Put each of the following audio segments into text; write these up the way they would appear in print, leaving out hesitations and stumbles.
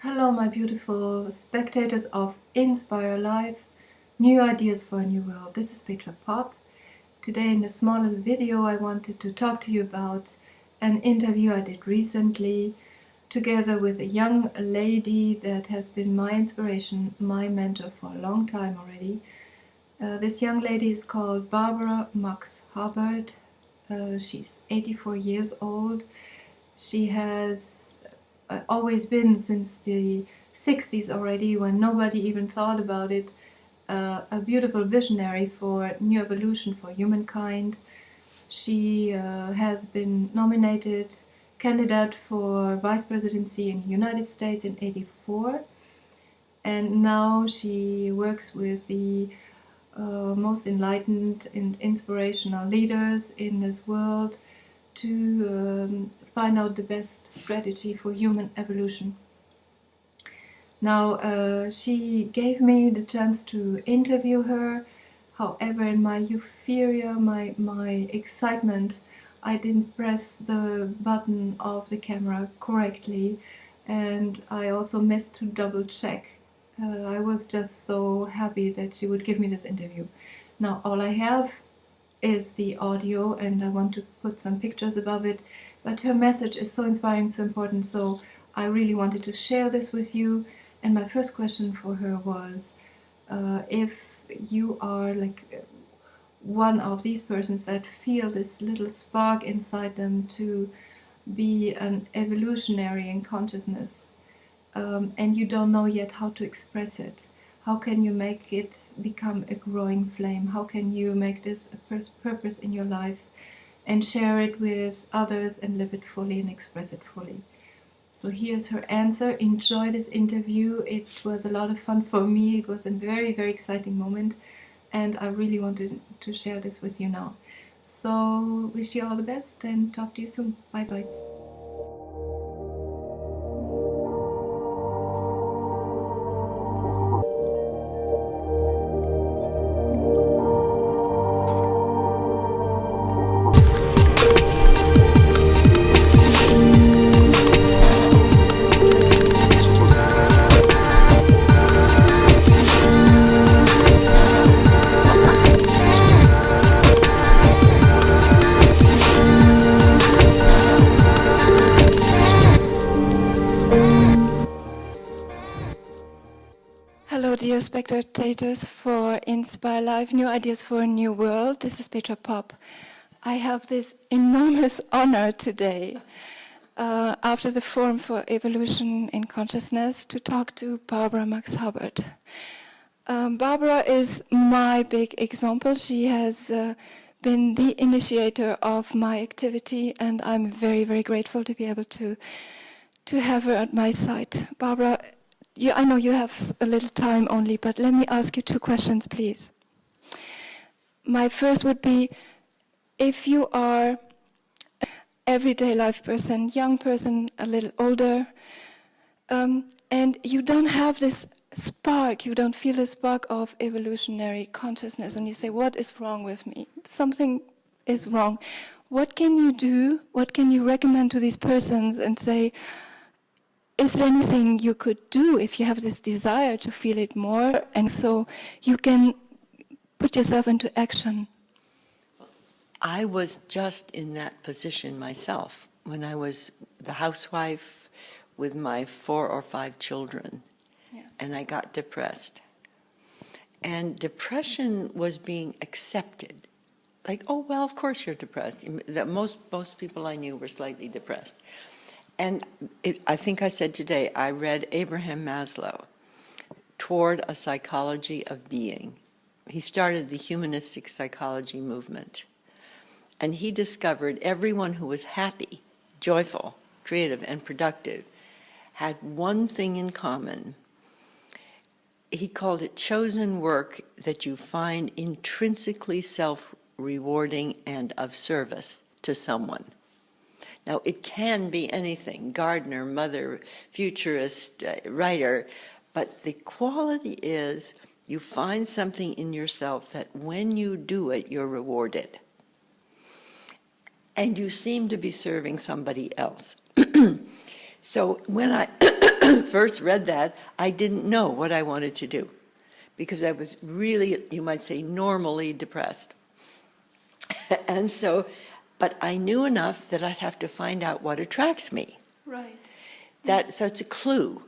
Hello, my beautiful spectators of In-Spire-Life, New Ideas for a New World. This is Petra Popp. Today in a small little video I wanted to talk to you about an interview I did recently together with a young lady that has been my inspiration, my mentor for a long time already. This young lady is called Barbara-Marx-Hubbard. She's 84 years old. She has always been since the 60s already, when nobody even thought about it, a beautiful visionary for new evolution for humankind. She has been nominated candidate for vice presidency in the United States in '84, and now she works with the most enlightened and inspirational leaders in this world to find out the best strategy for human evolution. Now, she gave me the chance to interview her. However, in my euphoria, my excitement, I didn't press the button of the camera correctly, and I also missed to double check. I was just so happy that she would give me this interview. Now, all I have is the audio, and I want to put some pictures above it, but her message is so inspiring, so important, so I really wanted to share this with you. And my first question for her was, if you are like one of these persons that feel this little spark inside them to be an evolutionary in consciousness, and you don't know yet how to express it, how can you make it become a growing flame? How can you make this a purpose in your life and share it with others and live it fully and express it fully? So here's her answer. Enjoy this interview. It was a lot of fun for me. It was a very, very exciting moment, and I really wanted to share this with you now. So wish you all the best and talk to you soon. Bye bye. Hello, dear spectators for In-Spire-Life, New Ideas for a New World. This is Petra Popp. I have this enormous honor today, after the Forum for Evolution in Consciousness, to talk to Barbara-Marx-Hubbard. Barbara is my big example. She has been the initiator of my activity, and I'm very, very grateful to be able to have her at my side. Barbara, I know you have a little time only, but let me ask you two questions, please. My first would be, if you are an everyday life person, young person, a little older, and you don't have this spark, you don't feel the spark of evolutionary consciousness, and you say, what is wrong with me? Something is wrong. What can you do? What can you recommend to these persons and say, is there anything you could do if you have this desire to feel it more, and so you can put yourself into action? I was just in that position myself when I was the housewife with my 4 or 5 children. Yes. And I got depressed. And depression was being accepted. Like, oh, well, of course you're depressed. Most people I knew were slightly depressed. And I think I said today, I read Abraham Maslow, Toward a Psychology of Being. He started the humanistic psychology movement. And he discovered everyone who was happy, joyful, creative, and productive had one thing in common. He called it chosen work that you find intrinsically self-rewarding and of service to someone. Now, it can be anything, gardener, mother, futurist, writer, but the quality is you find something in yourself that when you do it, you're rewarded. And you seem to be serving somebody else. So when I first read that, I didn't know what I wanted to do because I was really, you might say, normally depressed. And so, but I knew enough that I'd have to find out what attracts me. Right. That's such a clue.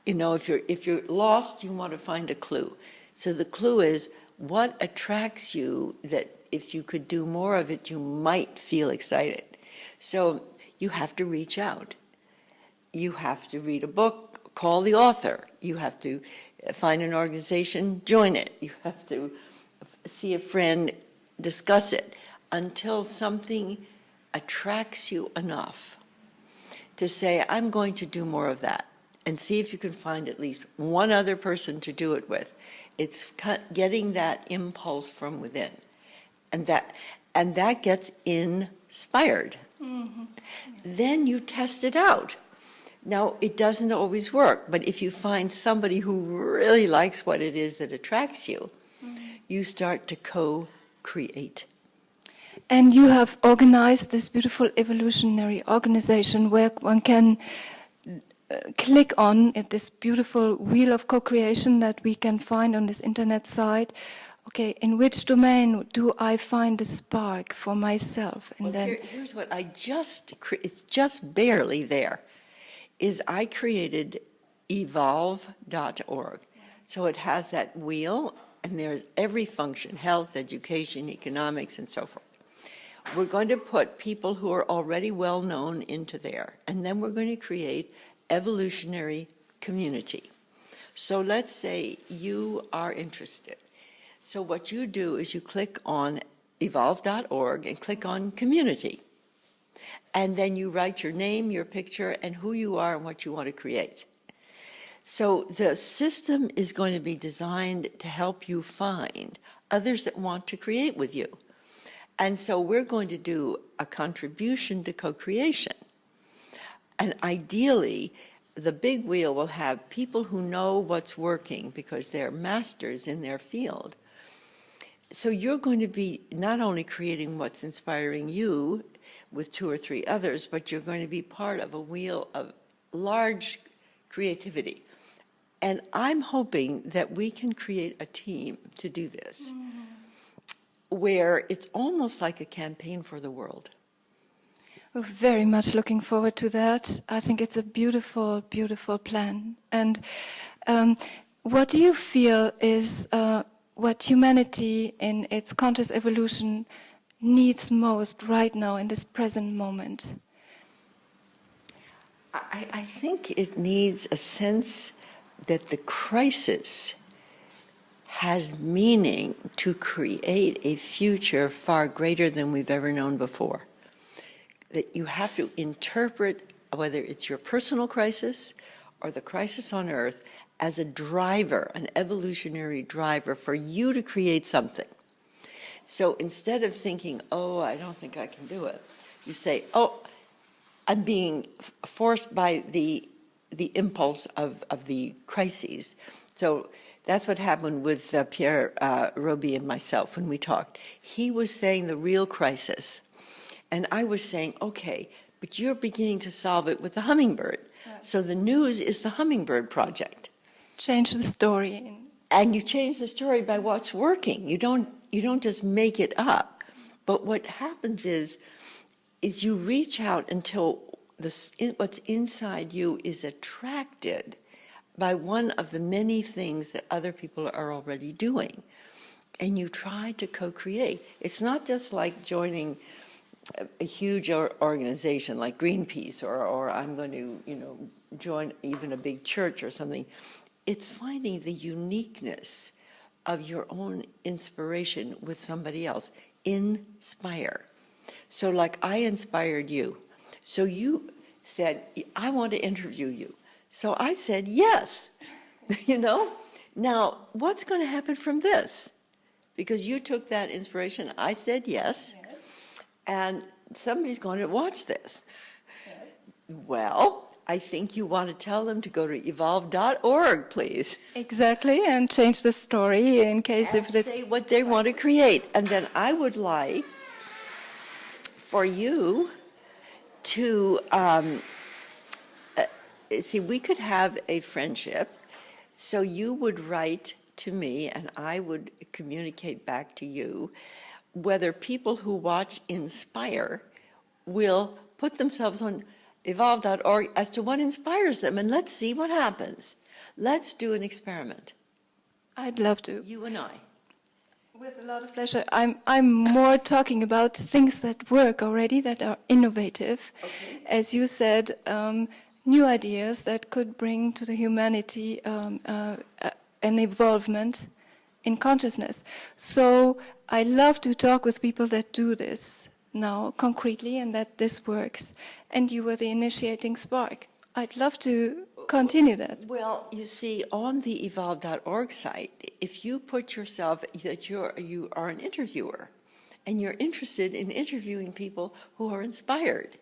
You know, if you're lost, you want to find a clue. So the clue is what attracts you that if you could do more of it, you might feel excited. So you have to reach out. You have to read a book, call the author. You have to find an organization, join it. You have to see a friend, discuss it, until something attracts you enough to say, I'm going to do more of that, and see if you can find at least one other person to do it with. It's getting that impulse from within, and that gets inspired. Mm-hmm. Then you test it out. Now, it doesn't always work, but if you find somebody who really likes what it is that attracts you, you start to co-create. And you have organized this beautiful evolutionary organization where one can click on this beautiful wheel of co-creation that we can find on this internet site. Okay, in which domain do I find the spark for myself? And well, here's what it's just barely there, is I created evolve.org. So it has that wheel, and there's every function, health, education, economics, and so forth. We're going to put people who are already well known into there, and then we're going to create evolutionary community. So let's say you are interested. So what you do is you click on evolve.org and click on community. And then you write your name, your picture, and who you are and what you want to create. So the system is going to be designed to help you find others that want to create with you. And so we're going to do a contribution to co-creation. And ideally, the big wheel will have people who know what's working because they're masters in their field. So you're going to be not only creating what's inspiring you with 2 or 3 others, but you're going to be part of a wheel of large creativity. And I'm hoping that we can create a team to do this, where it's almost like a campaign for the world. We're very much looking forward to that. I think it's a beautiful, beautiful plan. And what do you feel is what humanity in its conscious evolution needs most right now in this present moment? I think it needs a sense that the crisis has meaning to create a future far greater than we've ever known before. That you have to interpret whether it's your personal crisis or the crisis on Earth as a driver, an evolutionary driver for you to create something. So instead of thinking, oh, I don't think I can do it, you say, oh, I'm being forced by the impulse of the crises. So that's what happened with Pierre Robey and myself when we talked. He was saying the real crisis, and I was saying, okay, but you're beginning to solve it with the hummingbird. Right. So the news is the hummingbird project. Change the story. And you change the story by what's working. You don't just make it up. But what happens is you reach out until what's inside you is attracted by one of the many things that other people are already doing. And you try to co-create. It's not just like joining a huge organization like Greenpeace or I'm going to, join even a big church or something. It's finding the uniqueness of your own inspiration with somebody else. Inspire. So like I inspired you. So you said, I want to interview you. So I said, yes. Now, what's going to happen from this? Because you took that inspiration. I said yes. And somebody's going to watch this. Yes. Well, I think you want to tell them to go to evolve.org, please. Exactly, and change the story in case and if it's... say what they want to create. And then I would like for you to see, we could have a friendship, so you would write to me and I would communicate back to you whether people who watch In-Spire will put themselves on evolve.org as to what inspires them, and let's see what happens. Let's do an experiment. I'd love to. You and I. With a lot of pleasure. I'm more talking about things that work already, that are innovative. Okay. As you said, new ideas that could bring to the humanity an evolvement in consciousness. So I love to talk with people that do this now concretely and that this works. And you were the initiating spark. I'd love to continue that. Well, you see, on the evolve.org site, if you put yourself that you are an interviewer and you're interested in interviewing people who are inspired,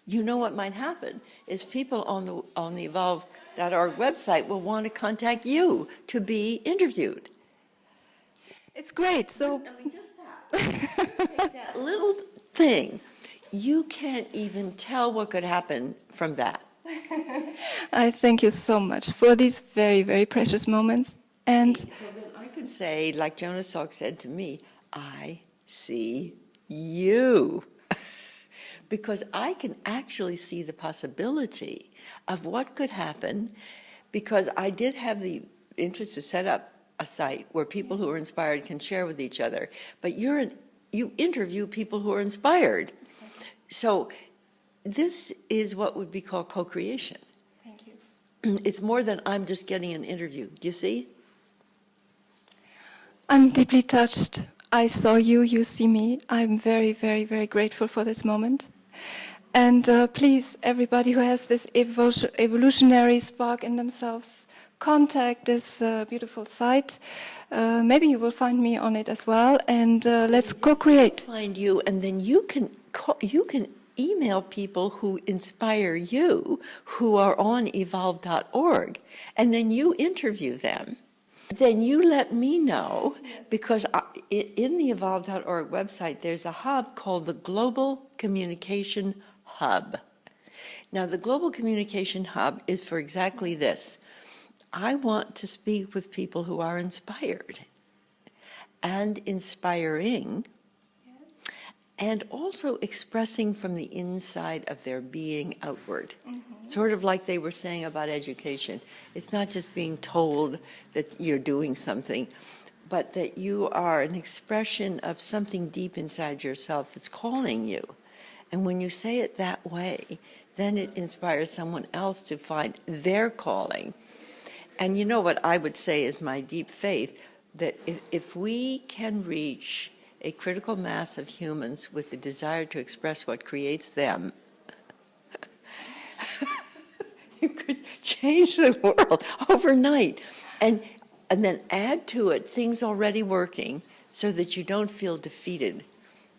you know what might happen is people on the evolve.org website will want to contact you to be interviewed. It's great. So I mean, just that little thing, you can't even tell what could happen from that. I thank you so much for these very, very precious moments. And So then I could say, like Jonas Salk said to me, I see you. Because I can actually see the possibility of what could happen, because I did have the interest to set up a site where people who are inspired can share with each other. But you interview people who are inspired. Exactly. So this is what would be called co-creation. Thank you. It's more than I'm just getting an interview. Do you see? I'm deeply touched. I saw you, you see me. I'm very, very, very grateful for this moment. And please, everybody who has this evolutionary spark in themselves, contact this beautiful site. Maybe you will find me on it as well, and let's co-create. Find you, and then you can email people who inspire you, who are on evolve.org, and then you interview them. Then you let me know, because in the evolve.org website, there's a hub called the Global Communication Hub. Now, the Global Communication Hub is for exactly this. I want to speak with people who are inspired and inspiring, and also expressing from the inside of their being outward. Sort of like they were saying about education. It's not just being told that you're doing something, but that you are an expression of something deep inside yourself that's calling you. And when you say it that way, then it inspires someone else to find their calling. And you know what I would say is my deep faith, that if we can reach a critical mass of humans with the desire to express what creates them, you could change the world overnight. And then add to it things already working so that you don't feel defeated,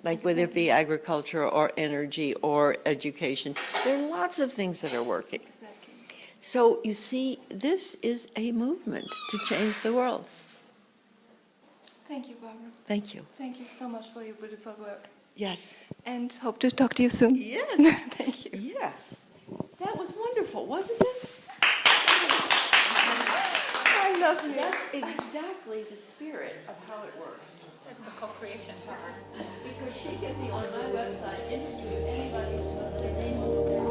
like whether it be agriculture or energy or education. There are lots of things that are working. Exactly. So you see, this is a movement to change the world. Thank you, Barbara. Thank you. Thank you so much for your beautiful work. Yes. And hope to talk to you soon. Yes. Thank you. Yes. That was wonderful, wasn't it? I love you. That's exactly the spirit of how it works. That's the co-creation part. Because she can be on my website, interview anybody who wants their name on the